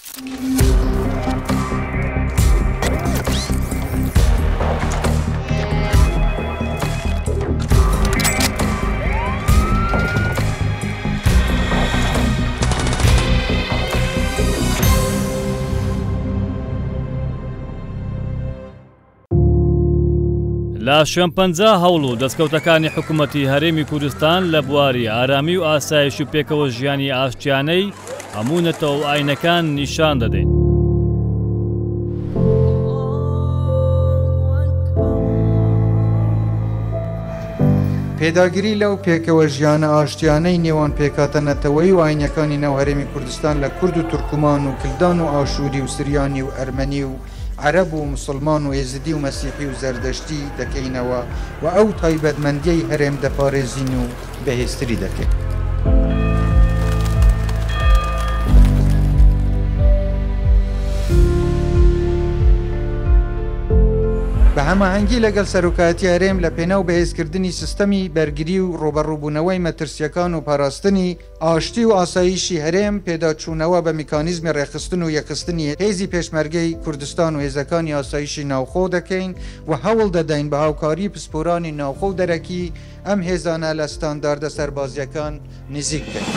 لا شەمپەنجا هەوڵ و دەستکەوتەکانی حکوومەتی هەرێمی کوردستان لە بواری ئارامی و ئاسایش و پێکەوە ژیانی ئاشتیانەی هەموونەتەوە ئاینەکان نیشان دەدەین. پێداگیری لەو پێکەوە ژیانە ئاشتیانەی نێوان پێکاتەنەتەوەی و ئاینەکانی ناو هەرێمی کوردستان لە کورد و تورکمان و کلدان و ئاشووری و سریانی و ئەرمەنی و عرب و مسلمان و ێزیدی و مەسیحی و زەردەشتی دەکەینەوە و ئەو تایبەتمەندیەی هەرێم دەپارێزین و بەهێزتری دەکەین. بە هەماهەنگی لەگەڵ سەرۆکایەتی هەرێم لە پێناو بەهێزکردنی سیستەمی بەرگری و ڕۆبەڕووبوونەوەی مەترسیەکان و پاراستنی ئاشتی و ئاسایشی هەرێم پێداچوونەوە بە میکانیزمی ڕێخستن و یەکخستنی هێزی پێشمەرگەی کوردستان و هێزەکانی ئاسایشی ناوخۆ دەکەین و هەوڵ دەدەین بە هاوکاری پسپۆرانی ناوخۆ و دەرەکی ئەم هێزانە لە ستانداردە سەربازیەکان نزیک بکەین.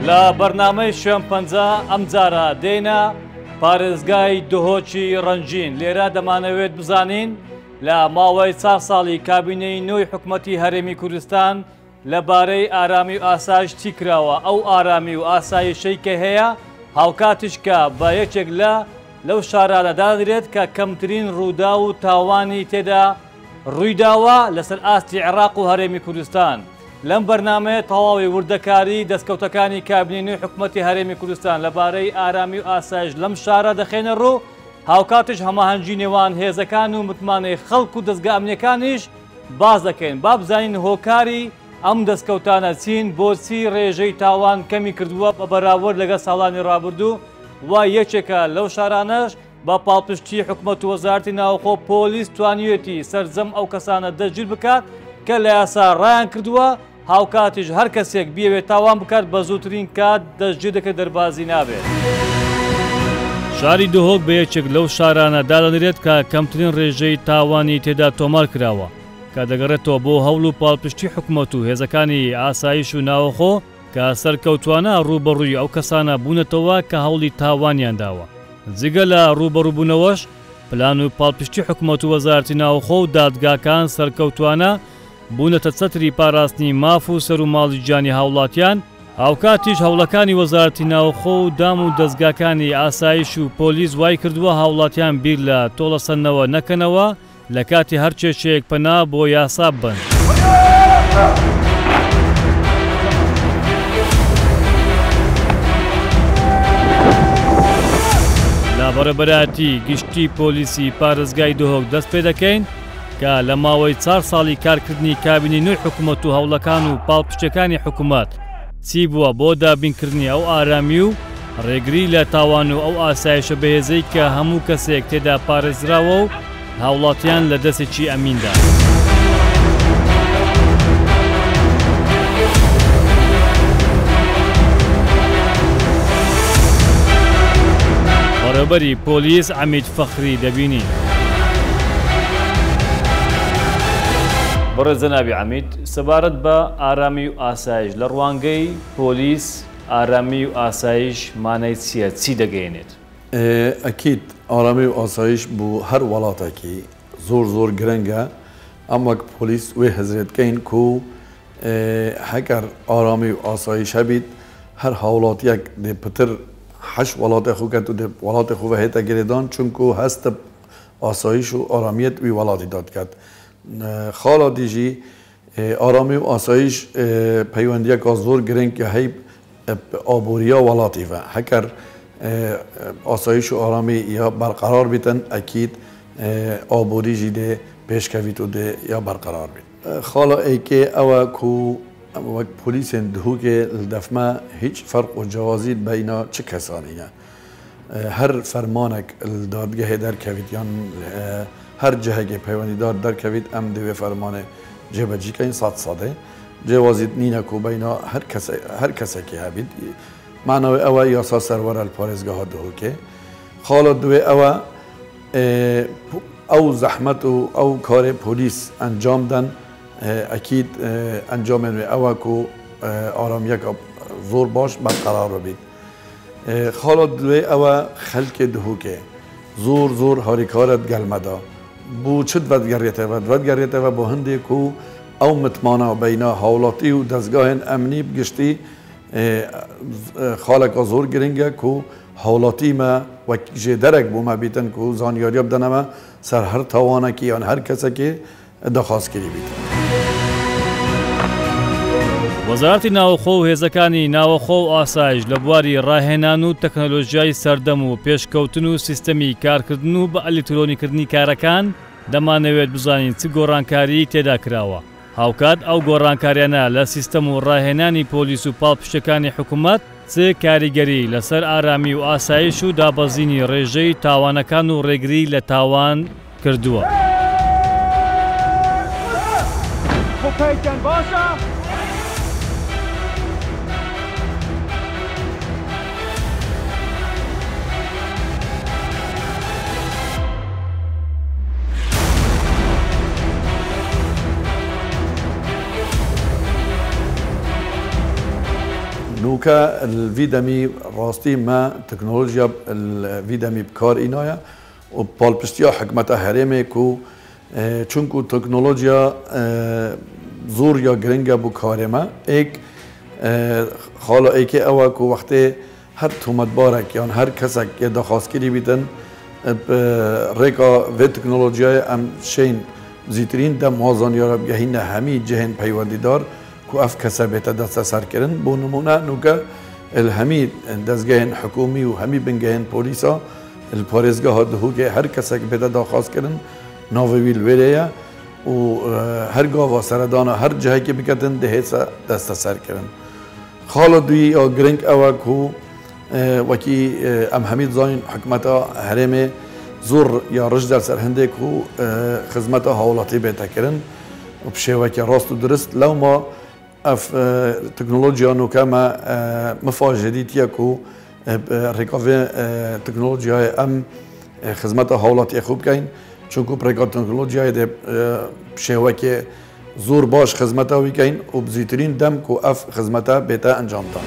لە بەرنامەی شەمپەنجا ئەم جارە دێنە پارێزگای دهۆکی ڕەنجین. لێرە دەمانەوێت بزانین لە ماوەی 4 ساڵی کابینەی نوێی حکوومەتی هەرێمی کوردستان لەبارەی ئارامی و ئاسایش چی کراوە. ئەو ئارامی و ئاسایشەی کە هەیە هاوکاتیشکە بە یەکێک لەو شارانەدا دەدرێت کە کەمترین ڕوودا و تاوانی تێدا ڕوویداوە لەسەر ئاستی عێراق و هەرێمی کوردستان. لەم بەرنامەیە تەواوی وردەکاری دەستکەوتەکانی کابینەی نوێی حکوومەتی هەرێمی کوردستان لەبارەی ئارامی و ئاسایش لەم شارە دەخێنە ڕوو. هاوکاتش هەماهەنگی نێوان هێزەکان و متمانەی خەڵک و دەستگا ئەمنیەکانیش باز دەکەین. با بزانین هۆکاری ئەم دەستکەوتانە چین بۆچی ڕێژەی تاوان کەمی کردووە بە بەراورد لەگە ساڵانی ڕابردوو و یەکێکە لەو شارانەش بە پاڵپشتی حکوومەت و وەزارەتی ناوخۆ پۆلیس توانیوێتی سەرجەم ئەو کەسانە دەستگیر بکات کە لە یاسا ڕایان کردووە. هاوکاتیش هەر کەسێک بیەوێت تاوان بکات بە زووترین کات دەستگیر دەکە دەربازی نابێت. شاری دهۆک بە یەکێک لەو شارانەدا دەنرێت کە کەمترین ڕێژەی تاوانی تێدا تۆمار کراوە کە دەگەڕێتەوە بۆ هەوڵ و پاڵپشتی حکوومەت و هێزەکانی ئاسایش و ناوەخۆ کە سەرکەوتوانە ڕوبەڕووی ئەو کەسانە بوونەتەوە کە هەوڵی تاوانیان داوە. جگە لە ڕوبەڕووبوونەوەش پلان و پاڵپشتی حکوومەت و وەزارەتی ناوخۆ و دادگاکان سەرکەوتوانە بوونەتە چەتری پاراستنی ماف و سەر و ماڵی گیانی هاوڵاتیان. هاوکاتیش هەوڵەکانی وەزارەتی ناوخۆ و دام و دەستگاکانی ئاسایش و پۆلیس وای کردووە هاوڵاتیان بیر لە تۆڵەسەنەوە نەکەنەوە لە کاتی هەر کێشەیەک پەنا بۆ یاسا بن. لە بەرەبەراتی گشتی پۆلیسی پارێزگای دهۆک دەست پێ دەکەین کە لە ماوەی 4 ساڵی کارکردنی کابینی نوێی حکوومەت و هەوڵەکان و پاڵپشتەکانی حکوومەت چی بووە بۆ دابینکردنی ئەو ئارامی و ڕێگری لە تاوان و ئەو ئاسایشە بەهێزەی کە هەموو کەسێک تێدا پارێزراوە و هاوڵاتیان لە دەستێکی ئەمیندا. بەڕێوەبەری پۆلیس عەمید فەخری دەبینی. بەڕێز جەنابی عەمید، سەبارەت بە ئارامی و ئاسایش لە ڕوانگەی پۆلیس ئارامی و ئاسایش مانای چییە؟ چی دەگەیەنێت؟ ئەکید ئارامی و ئاسایش بوو هەر وڵاتێکی زۆر گرنگە ئەم وەک پۆلیس وێ هەزرێتکەین و هەگەر ئارامی و ئاسایش هەبیت هەر هاوڵاتیەک دێ پتر حەش وڵاتێ خۆ کەت و دێ وڵاتی خۆ هێتە گرێدان چونکو هەستە ئاسایش و ئارامەت وی وڵاتی داد کات. خاڵا دیژی ئارامی و ئاسایش پەیوەندیەکە زۆر گرنگ کە هەی ئابووریە وڵاتیڤە هەکەر ئاسایش و ئارامی یا بەرقەرار بیتن ئەکید ئابووریژی دێ پێشکەویت و دێ یا بەرقەرار بیت. خاڵا ئەیکێ ئەوە کو وەک پۆلیسێن دهوکێ دەفمە هیچ فەرق و جیازیت بەینا چ کەسانیە هەر فەرمانێک دادگەهێ دەرکەویت یان هەر جهەگێ پەیوەندیدار دەرکەویت ئەم دەوێ فەرمانێ جێبەجی کەین 100 جیوازید نینە کو بەینا هەر کەسێکی هەبیت معنەوەی ئەوە یاسا سەروەرە لە پارێزگاها دهۆکێ خاڵە دوێ ئەوە ئەو زەحمەت و ئەو کارێ پۆلیس ئەنجامدەن ئەکید ئەنجامێن وێ ئەوە کو ئارامیەکە زۆر باش بەرقەرار ببیت خاڵە دوێ ئەوە خەلکێ دهۆکێ زۆر هاریکارت گەلمەدا بوو چت وەدگەڕێتەوە بۆ هەندێک و ئەو متمانە بەینا هاوڵاتی و دەستگاهێن ئەمنی بگشتی خاڵێکە زۆر گرنگە و هاوڵاتیمە وەک ژێدەرێک بوومە بیتن و زانیاریە بدەنەمە سەر هەر تاوانێکی یان هەر کەسێکی دەخوازکردی بیت. وەزارەتی ناوەخۆ و هێزەکانی ناوەخۆ و ئاسایش لە بواری ڕاهێنان و تەکنۆلۆژیای سەردەم و پێشکەوتن و سیستەمی کارکردن و بە ئەلیکترۆنیکردنی کارەکان دەمانەوێت بزانین چ گۆڕانکاری تێدا کراوە. هاوکات ئەو گۆڕانکاریانە لە سیستەم و ڕاهێنانی پۆلیس و پاڵپشتەکانی حکوومەت چ کاریگەری لەسەر ئارامی و ئاسایش و دابەزینی ڕێژەی تاوانەکان و ڕێگری لە تاوان کردووە. نوکە الڤیدەمی ڕاستی مە تەکنۆلۆژیا الڤیدەمی بکار ئینایە و پاڵپشتیا حکومەتە هەرێمێک و چونکو تەکنۆلۆژیا زۆر یا گرنگە بۆ کارێمە ئێک خاڵە ئێکێ ئەوە و وەختێ هەر تۆمەتبارێک یان هەر کەسێک یە دەخوازکردی بیتن ڕێکا vê تەکنۆلۆژیایە ئەم شین زیترین دەم هازانیارە بگەهینە هەمی جێهێن پەیوەندیدار کو ئەف کەسە بێتە دەستە سەرکردن بۆ نمونە نوکە هەمی دەستگەهێن حکومی و هەمی بنگەهێن پۆلیسا پارێزگاها دهۆکێ هەر کەسێک بێتە داخوازکردن ناوەوی لێرەیە و هەر گاوا سەردانە هەر جەهێکی بکەتن دەهێتە دەستە سەرکردن. خاڵە دوی یا گرنگ ئەوە کو وەکی ئەم هەمی زانین حکومەتە هەرێمێ زۆر یا ڕژ دەرسەر هەندێک و خزمەتە هاوڵاتی بێتەکردن و بشێوەکی ڕاست و درست لەوما ئەف تەکنۆلۆژیا نوکەمە مفاژەدیتیە و ڕێکاوێ تەکنۆلۆژیای ئەم خزمەتە هاوڵاتی خوب بکەین چونکو پرێکا تەکنۆلۆژیای دێ شێوەکێ زۆر باش خزمەتە ویکەین و بزیترین دەم و ئەف خزمەتە بێتە ئەنجامدان.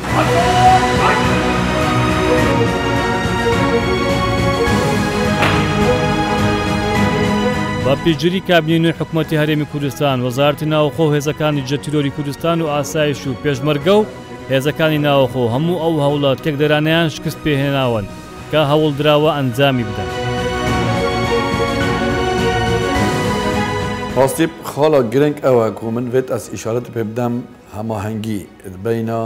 بە پێشگیری کابینەی حکوومەتی هەرێمی کوردستان وەزارەتی ناوەخۆ و هێزەکانی جەتیرۆری کوردستان و ئاسایش و پێشمەرگە و هێزەکانی ناوەخۆ هەموو ئەو هەوڵە تێکدەرانیان شکست پێهێناون کە هەوڵدراوە ئەنجامی بدەن. ڕاستی خاڵە گرنگ ئەوە کو من وێت ئەس ئیشارەت پێ بدەم هەماهەنگی بینە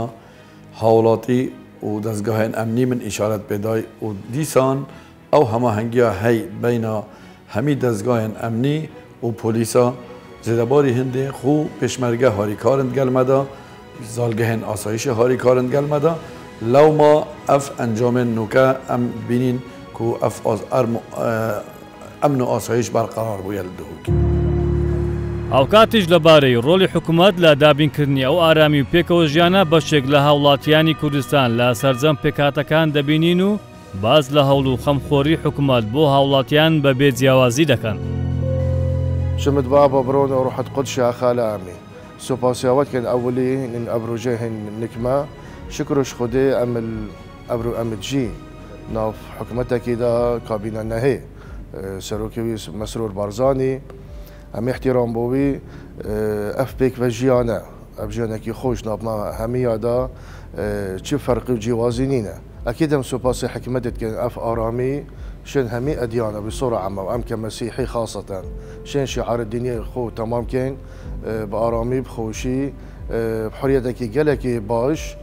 هاوڵاتی و دەستگاهێن ئەمنی من ئیشارەت پێدای و دیسان ئەو هەماهەنگیە هەی بینە هەمی دەستگاهێن ئەمنی و پۆلیسا زێدەباری هەندێ خو پێشمەرگە هاریکارن گەلمەدا زالگەهێن ئاسایشی هاریکارن گەلمەدا لەوما ئەف ئەنجامێن نوکە ئەم بینین کو ئەف ئەمن و ئاسایش بەرقەرار بووە لە دهۆک. هاوکاتیش لەبارەی ڕۆلی حکوومەت لە دابینکردنی ئەو ئارامی و پێکەوە ژیانە بەشێک لە هاوڵاتیانی کوردستان لە سەرجەم پێکاتەکان دەبینین و باز لە هەوڵ و خەمخۆری حکوومەت بۆ هاوڵاتیان بە بێجیاوازی دەکەن. شمت بابا برون وروحت قدش يا خالة عمي سوباسيوات كان أولي من أبروجيهن نكمة شكرش خدي أبرو أمتجي ناف حكومتها كده كابينة نهي سروكي مسرور بارزاني أم احترام بوي أف بيك فجيانا أبجيانا كي خوش ناف ما همية دا شو فرق جوازينينا أكيد هم سوباسي حكومتها كان أف آرامي شن همي أديانة بصورة عامة وأم كمسيحي خاصة شن شعار الدينية خو تمام كان بآرامي بخوشي بحريتك جلكي باش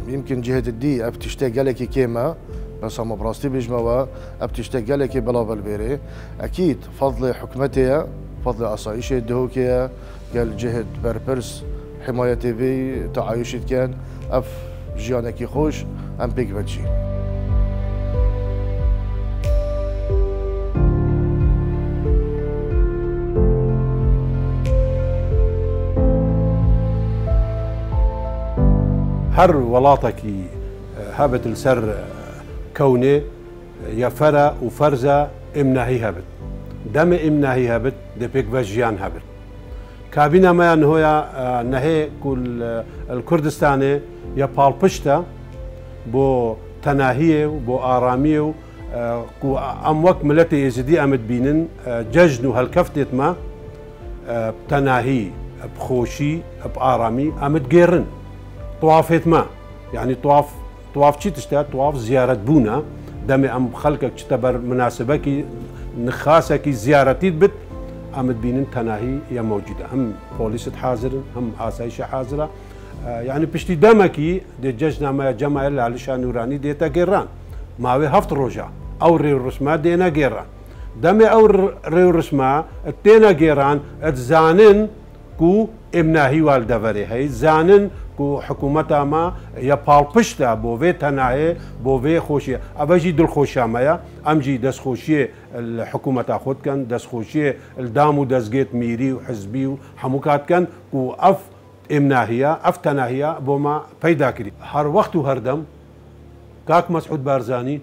يمكن جهة الدي أبتشتاق جلكي كيما بس هم براستي بيجمعوا أبتشتاق جلكي بلا بالبيري أكيد فضل حكمتها فضل عصايشة الدهوكية قال جهة بربرس حماية بي تعايشت كان أف جيانكي خوش أم بيك بتشي هر ولاتكي هبت السر كوني يفرا وفرزة امناهي هبت دم امناهي هبت دبيك بجيان هبت كابينا ما نهويا نهي كل الكردستاني يبال بشتا بو تناهيه وبو آراميه كو ام وقت ملتي يزيدي امد بينن ججنو هالكفتت ما بتناهي بخوشي بآرامي امد جيرن طوافت ما يعني طواف شي تشتا طواف زيارة بونا دمي ام خلقك تبر مناسبك نخاسك زيارتي بت امد بينن تناهي يا موجودة هم بوليس حاضر هم آسايش حاضرة يعني بشتي دمكي دي ججنا ما جماعة علشان نوراني ديتا جيران ماوي هفت روجا او ريو رسما دينا جيران دمي او ريو رسما التينا جيران اتزانن كو امناهي والدفري هاي زانن كو حكومتا ما يبال بشتا بوفي تناهي بوفي خوشي ابجي دل خوشا مايا امجي دس خوشي الحكومة خود كان دس خوشي الدامو دسجيت ميري وحزبي وحموكات كان كو اف امناهيه افتناهيه بوما پیدا کری هر وقت و هر دم كاك مسعود بارزاني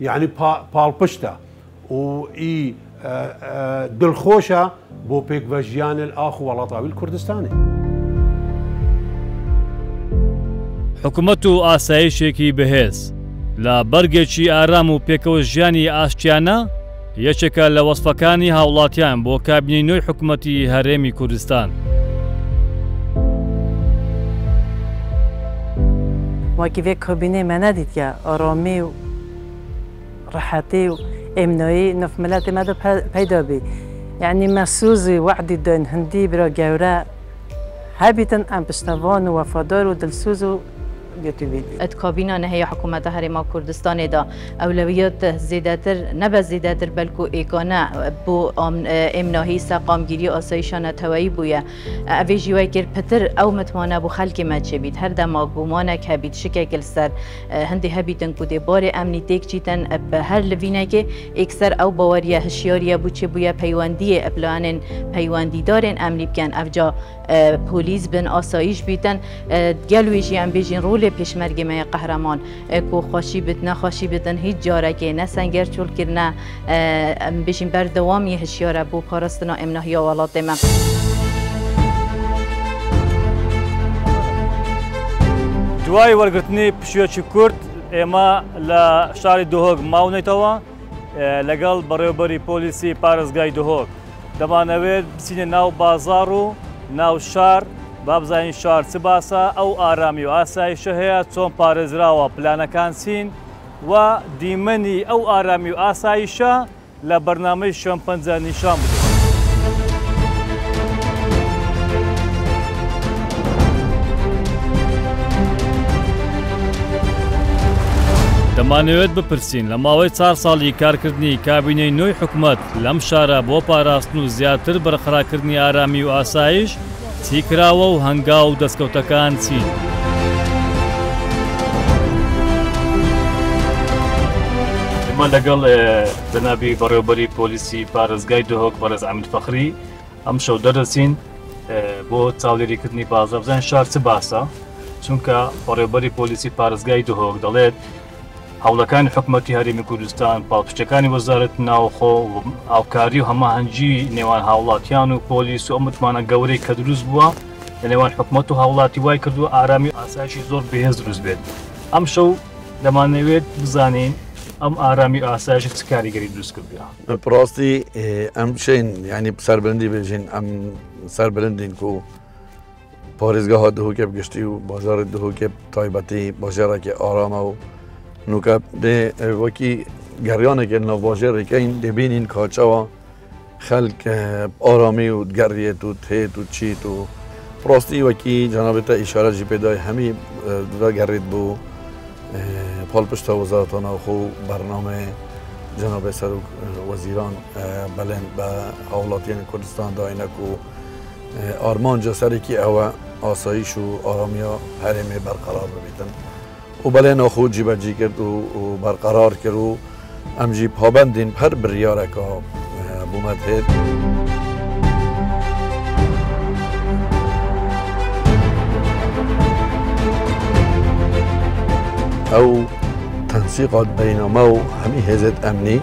يعني بال بشتا و اي دلخوشة بو بيك فجيان الاخ والطاوي الكردستاني حکوومەت و ئاسایشێکی بەهێز لە بەرگێکی ئارام و پێکەوەژیانی ئاشتیانە یەکێکە لە وەسفەکانی هاوڵاتیان بۆ کابینەی نوێی حکوومەتی هەرێمی کوردستان. وەکی کابینەی me nedîtiye aramî û rehetî û emniyî navmiletê me de peyda bî. Yani me sûzî wexdî din hindî bira gewre hebîtin em piştevan û wefadar û dilsûz û كابينة نهي حكومة هرم كردستان دا أولويات زيادتر نبى زيادتر بلكو إيقانا بو إمناهي ساقامگيري آسايشان توایی بويا أفيجي ويكير بتر أو متوانا بو خلق ما تشبيد هر دما گومانك هبيد شكل سر هندي هبيدن كودي بار أمني تيك چيتن هر لوينك إكسر أو باوريا هشياريا بو چه بويا پيواندي أبلانن پيواندي دارن أمني بكن أفجا پولیس بن آسایش بیتن گلویجی هم بیجین رول پیشمرگی ما قهرمان کو خوشی بت نه خوشی بتن هیچ جاره که نه سنگر چول کرنه بیجین بر دوامی هشیاره بو پارستنا امنهی ولات ما دوای وەرگرتنی پشوویەکی کورد ئێمە لە شاری دهۆک ماونێتەوە لەگەڵ بەڕێوەبەری پۆلیسی پارێزگای دهۆک دەمانەوێت بچینە ناو بازار و ناو شار بابزانین شار چ باسە ئەو ئارامی و ئاسایشە هەیە چۆن پارێزراوە پلانەکان چین و دیمەنی ئەو ئارامی و ئاسایشە لە بەرنامەی شوێن پەنجە نیشان بدەین. دەمانەوێت بپرسین لە ماوەی 4 ساڵی کارکردنی کابینەی نوێی حکوومەت لەم شارە بۆ پاراستن و زیاتر بەرقەراکردنی ئارامی و ئاسایش چی کراوە و هەنگاو و دەستکەوتەکان چین؟ ئێمە لەگەڵ جەنابی بەڕێوەبەری پۆلیسی پارێزگای دهۆک بەڕێز ئەمید فەخری ئەم شەو دەرەچین بۆ چاودێریکردنی بازار بزانین شار چ باسە چونکە بەڕێوەبەری پۆلیسی پارێزگای دهۆک دەڵێت هەوڵەکانی حکوومەتی هەرێمی کوردستان پاڵپشتەکانی وەزارەت ناوخۆ ئاوکاری و هەماهەنگی نێوان هاوڵاتیان و پۆلیس و ئەم متمانە گەورەی کە دروست بووە لە نێوان حکوومەت و هاوڵاتی وای کردووە ئارامی و ئاسایشی زۆر بەهێز دروست بێت. ئەم شەو دەمانەوێت بزانین ئەم ئارامی و ئاسایش چ کاریگەری دروست کردووە. بەڕاستی ئەم شین ینی سەربەرندی بێژین ئەم سەربەرندین و پارێزگاها دهۆکێ بگشتی و باژارە دهۆکێ تایبەتی باژارێکی ئارامە و نوکە دێ وەکی گەڕیانێکە ناوباژێڕێکەین دەبینین کاچەوە خەلک ئارامی و گەڕیێت و تێت و چیت و ڕاستی وەکی جەنابێتە ئیشارەتی پێدای هەمی گەڕێت بوو پاڵپشتە وەزارەتە ناوخۆ و بەرنامە جەنابێ سەرۆک وەزیران بەلێن بە هاوڵاتیانی کوردستان داینەک و ئارمانجە سەرێکی ئەوە ئاسایش و ئارامیە هەرێمێ بەرقەرار ببێتن و بەلێ ناخۆ جیبەجی کرد و بەرقەرار کرد و ئەمجی پابەندین هەر بڕیارێکە بوومەت هێت. او تنسيقات بين مو همي هزت امني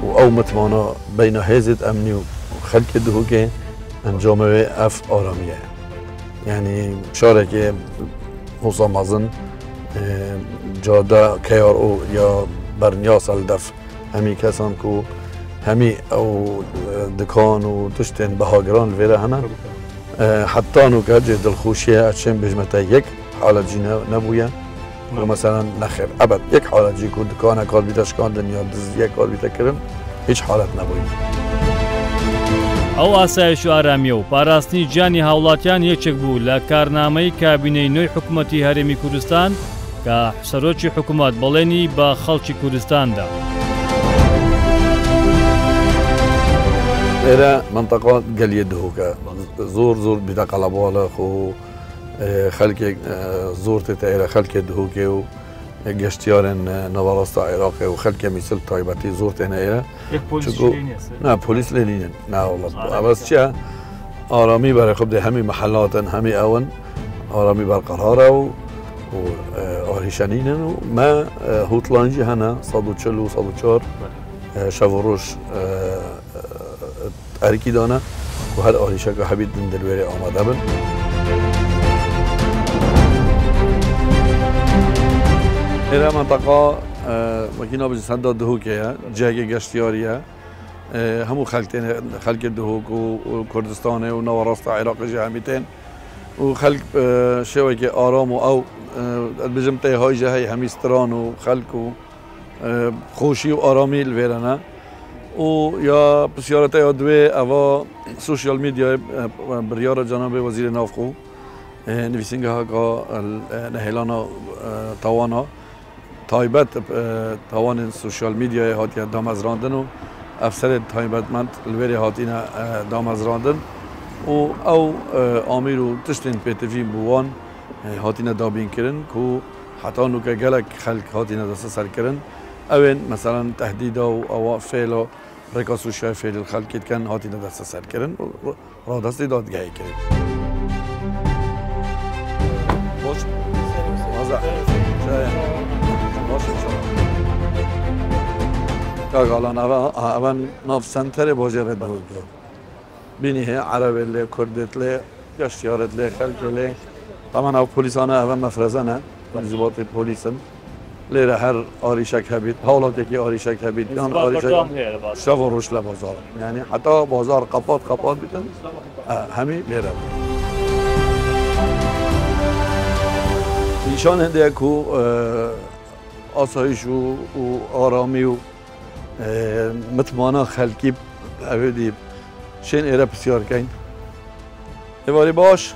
او متمانا بين هزت امني وخلق دهوكي انجامه اف آرامیه. يعني شارك موسى مازن جاده كيار او یا برنياس الدف همي كسان كو همي او دكان و تشتن بهاجران الفيلا هنا حتى انو كاجي دلخوشيه اتشم بجمتا يك حالة جينا نبويا مثلا نخير ابد يك حالة جي كو دكانه كار بيتش كان دنيا دز يك كار بيتكرن هیچ حالت نبويا. ئەو ئاسایش و ئارامیە و پاراستنی گیانی هاوڵاتیان یەکێک بوو لە کارنامەی کابینەی نوێی حکوومەتی هەرێمی کوردستان کە سەرۆکی حکوومەت بەڵێنی بە خەڵکی کوردستاندا. إلى منطقة قلية دهوكا زور بدا قلبالة خو خلق زورت إلى خلق دهوكا و گشتیار نوارست عراقی و خلق مثل تایبتی زورت إلى نه پلیس لینین نه والله بس چه آرامی برای خب ده همه محلات همه اون آرامی برقراره و آریشانین و ما هوتلانجی هنا 140 و 104 شوروش أريكي دانا وهذا أوريشا كحبيت من دلويري آماده بن. إلى منطقة مكينة بجسد دهوكية جاي قشتيارية همو خلق دهوك وكردستان ونوارست عراق جاميتين وخلق شوية آرام أو بجمتي هاي جاي هميستران وخلق خوشي وآرامي الفيرنا. و یا بسیارت یادوی اوا سوشیال میدیا بریار جناب وزیر نافخو نویسنگه ها که نهیلانا توانا تایبت توان سوشیال میدیا هاتی دام از راندن و افسر تایبتمند الوری هاتینا دام از راندن و او آمیر و تشتین پیتفی بوان هاتینا دابین کرن که حتی نوکه گلک خلق هاتینا دست سر کرن اوین مثلا تهدید او فعل و رکاس و شای فعل الخلق کن هاتینا دست سر کرن را دستی دادگاهی کرد. باش مازه باش که الان اول ناف سنتر باجه رد بود بینی عربی لی کردت لی گشتیارت لی خلق لی طبعا او پلیسانه اول مفرزانه ضباط پلیسن ليرة هر آريشك هبيت هولاتك آريشك هبيت يعني آريشك شافوروش لبازار يعني حتى بازار قپات بيتن همي ليرة نشان هنده اكو آسایش و آرامی و متمانا خلقی اویدی شین ایره بسیار کن ایواری باش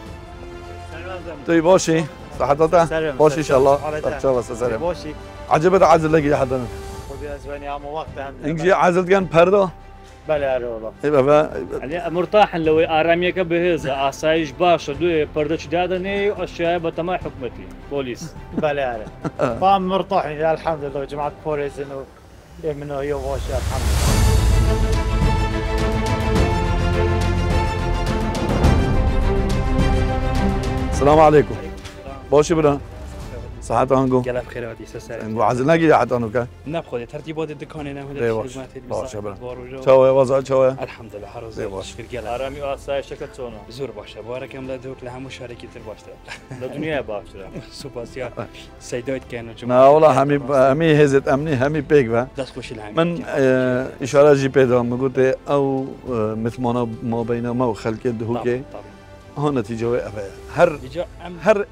توی باشی صحتاته باشي ان شاء الله تشوف سلام باشي عجبت عزل لقي حدا خذي ازواني عم وقت انجي عزلت كان برده بله والله ايوه يعني مرتاح لو اراميك بهز اسايش باش دو برده دادني اشياء بتما حكمتي بوليس بله فام مرتاح الحمد لله جماعه بوليس انه منه يو باشي الحمد لله. السلام عليكم باشی برا صحت آنگو گله بخیر آدی سر وعزل نگی حتی آنو که نبخوده ترتیبات دکانه نمیده باشه برا چاوه وضع چاوه الحمدلله هر روز شکر گله آرامی و آسایش شکل چونه زور باشه بارکم لدوک لهمو شارکی تر باشه لدنیا باشه سپاسیا سیدایت کنه نه والله همی هزت امنی همی پیگ و دست خوشی لهم من اشاره جی پیدا میگوته او مثمانا ما بین ما و خلق دهوکه ها نتیجه هر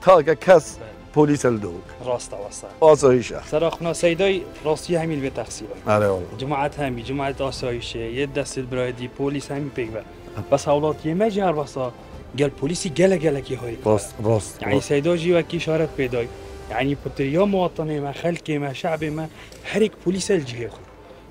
تا کس پلیس الدوق راستا واسا آسایشه سراخنا سیدای راستی همین به تقصیر آره والله جماعت همی جماعت آسایشه یه دست برایدی پلیس همین پیگ بس اولاد یه مجر واسا گل پلیسی گله کی هایی راست یعنی سیدا جی وکی اشارت پیدای یعنی پتریا مواطنه ما خلق ما شعب ما هر یک پلیس الجیه خود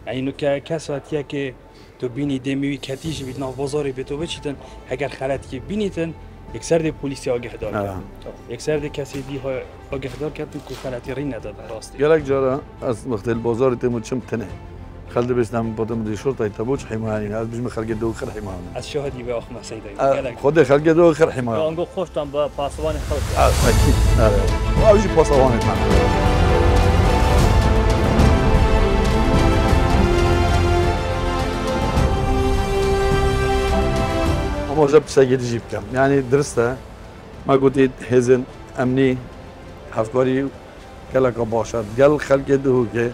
یعنی نو کساتیه که تو بینی دمیوی کتیش بیت ناف بازاری به تو بچیتن اگر خلط که بینیتن یک سرد پلیسی آگهدار کرد یک سرد کسی دی ها آگهدار کرد که خلطی رین نداد راستی گلک جارا از وقت البازار تیمو چم تنه خالد بسنام بودم دی شرطه تبوش حماية از بجم خلق دو خر حماية از شاهدی به آخما سیدای خود خلق دو خر حماية آنگو خوشتم با پاسوان خلق اكيد اوجی پاسوانت من اما جب سگیری جیب کم یعنی درسته ما گوتید هزن امنی هفکاری گلک باشد گل خلق دهو که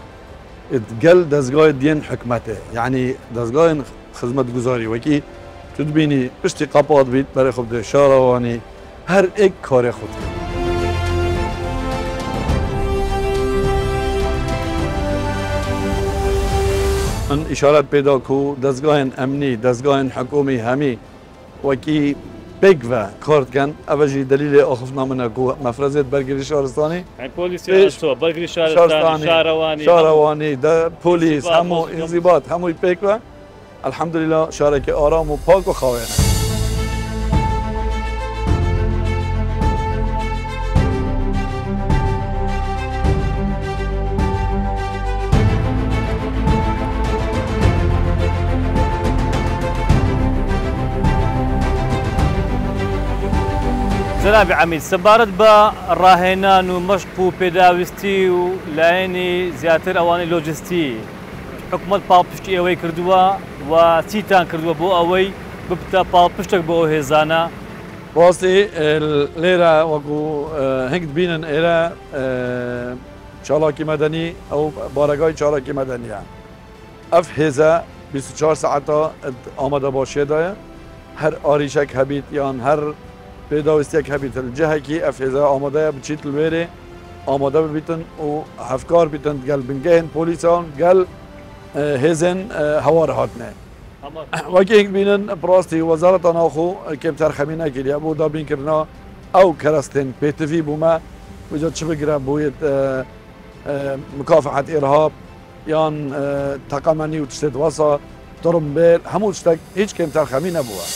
گل دزگاه دین حکمته یعنی دزگاه خدمت گذاری وکی تو بینی پشتی قپات بید برای خود ده شاروانی هر یک کار خود من اشارت پیدا کو دزگاه امنی دزگاه حکومی همی وکی بگ و کارت کن اوجی دلیل آخف نامنه کو مفرزت برگری شهرستانی پلیسی برگری شهرستانی شهروانی ده پلیس همو انضباط هموی بگ و الحمدلله شهرک آرام و پاک و خواهنه جناب عمید سەبارەت بە ڕاهێنان و مەشق و پێداویستی و لایەنی زیاتر ئەوانەی لۆجستی حکوومەت پاڵپشتی ئەوەی کردووە و چیتان کردووە بۆ ئەوەی ببتە پاڵپشتێک بۆ ئەو هێزانە راستی لێرە وەکو هەنگ بینن ئێرە چالاکی مەدەنی ئەو بارەگای چالاکی مەدەنیە ئەف هێزە 24 ساعتا ئامادەباشیەدایە هەر ئاریشێک هەبیت یان هەر پێداویستێک هەبیت جەهێکی ئەف هێزە ئامادەیە بچیت لێرێ ئامادە ببیتن و هەفکار بیتن گەل بنگەهێن پۆلیسان گەل هێزن هەوار هاتنێ وەکێک بینن بڕاستی وەزارەتە ناوخۆ کێمتەر خەمی نەکردیە بۆ دابینکردنا ئەو کەرەستێن پێتڤی بوومە وجا چ بگرە بۆیت مکافحەت ئێرهاب یان تەقەمەنی و تشتێت وەسا تڕمبێر هەموو شتێک هیچ کێمتەر خەمی نەبووە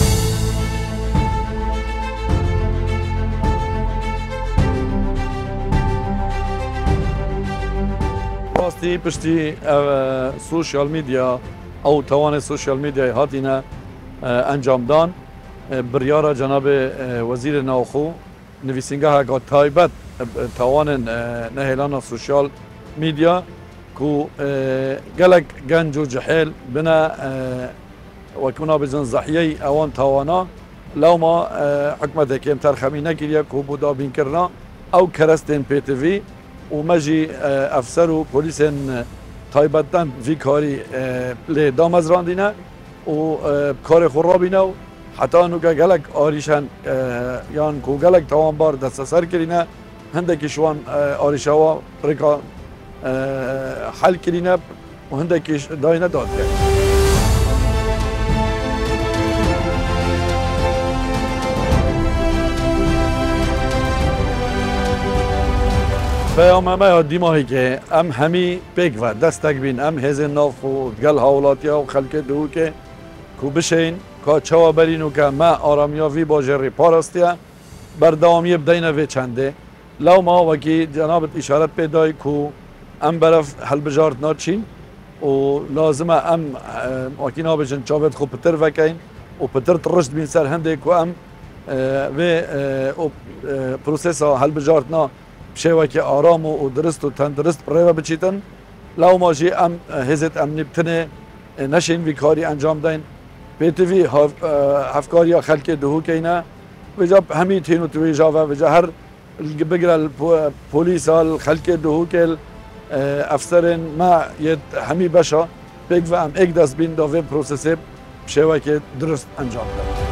راستی پشتی سوشیال میدیا او توان سوشیال میدیا هاتینه انجام دان بریاره جناب وزیر نوخو نویسنگاه اگه تایبت توان نهیلان سوشیال میدیا کو گلک گنج و جحیل بنا وکونا بزن زحیه اوان توانا لو ما حکمت کم ترخمی نگیریه کو بودا بین کرنا او کرستین پی تی وی و مجی افسر و پلیس تایبتن وی کاری لی دامز راندینه و کار خور را بینه و حتی نوکه گلک آریشن یان کو گلک توان بار دست سر کرینه هندکی شوان آریشه و رکا حل کرینه و هندکی داینه داد کرد پیامه یا دیماهی که ام همی پیک و دستک بین ام هزین ناف و گل هاولاتی و خلک دو که کو بشین که چوا برینو که ما آرامیاوی با جری پارستیه بردامی بدینه و چنده لو ما وکی جنابت اشارت پیدای کو ام برف حل بجارت ناچین و لازمه ام وکی نابجن چابت خو پتر وکین و پتر ترشد بین سر هنده کو ام و پروسیسا حل بجارت نا بشيوة كي آرام ودرست وتندرست بريوة بچيتن لو ما جي ام هزت امني بتنه نشين في كاري انجام دين بيتوي هفكاريا خلق دهو كينا وجا همي تينو توي جاوا وجا هر بقرا البوليسا الخلق دهو كيل افسرين ما يد همي بشا بيك ام اك داس بين دو في بروسيسي بشيوة كي درست انجام دين